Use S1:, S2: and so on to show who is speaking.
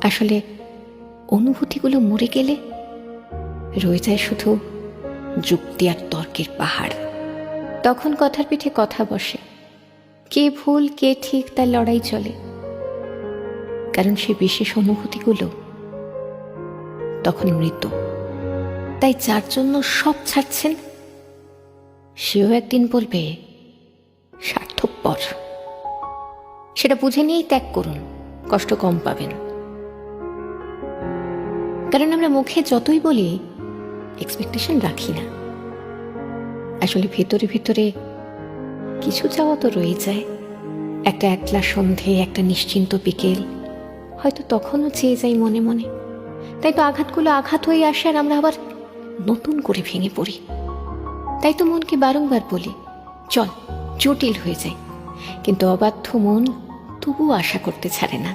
S1: আসলে অনুভূতিগুলো মরে গেলে রয়ে যায় শুধু যুক্তি আর তর্কের পাহাড়। তখন কথার পিঠে কথা বসে, কে ভুল কে ঠিক তার লড়াই চলে। কারণ সেই বিশেষ অনুভূতিগুলো তখন মৃত। তাই যার জন্য সব ছাড়ছেন সেও একদিন বলবে স্বার্থপর। সেটা বুঝে নিয়েই ত্যাগ করুন, কষ্ট কম পাবেন। কারণ আমরা মুখে যতই বলি এক্সপেকটেশন রাখি না, আসলে ভেতরে ভেতরে কিছু চাওয়া তো রয়ে যায়। একটা একলা সন্ধে, একটা নিশ্চিন্ত বিকেল, হয়তো তখনও চেয়ে যাই মনে মনে। তাই তো আঘাতগুলো আঘাত হয়ে আসে আর আমরা আবার নতুন করে ভেঙে পড়ি। তাই তো মনকে বারংবার বলি, চল জটিল হয়ে যায়। কিন্তু অবাধ্য মন তবুও আশা করতে ছাড়ে না।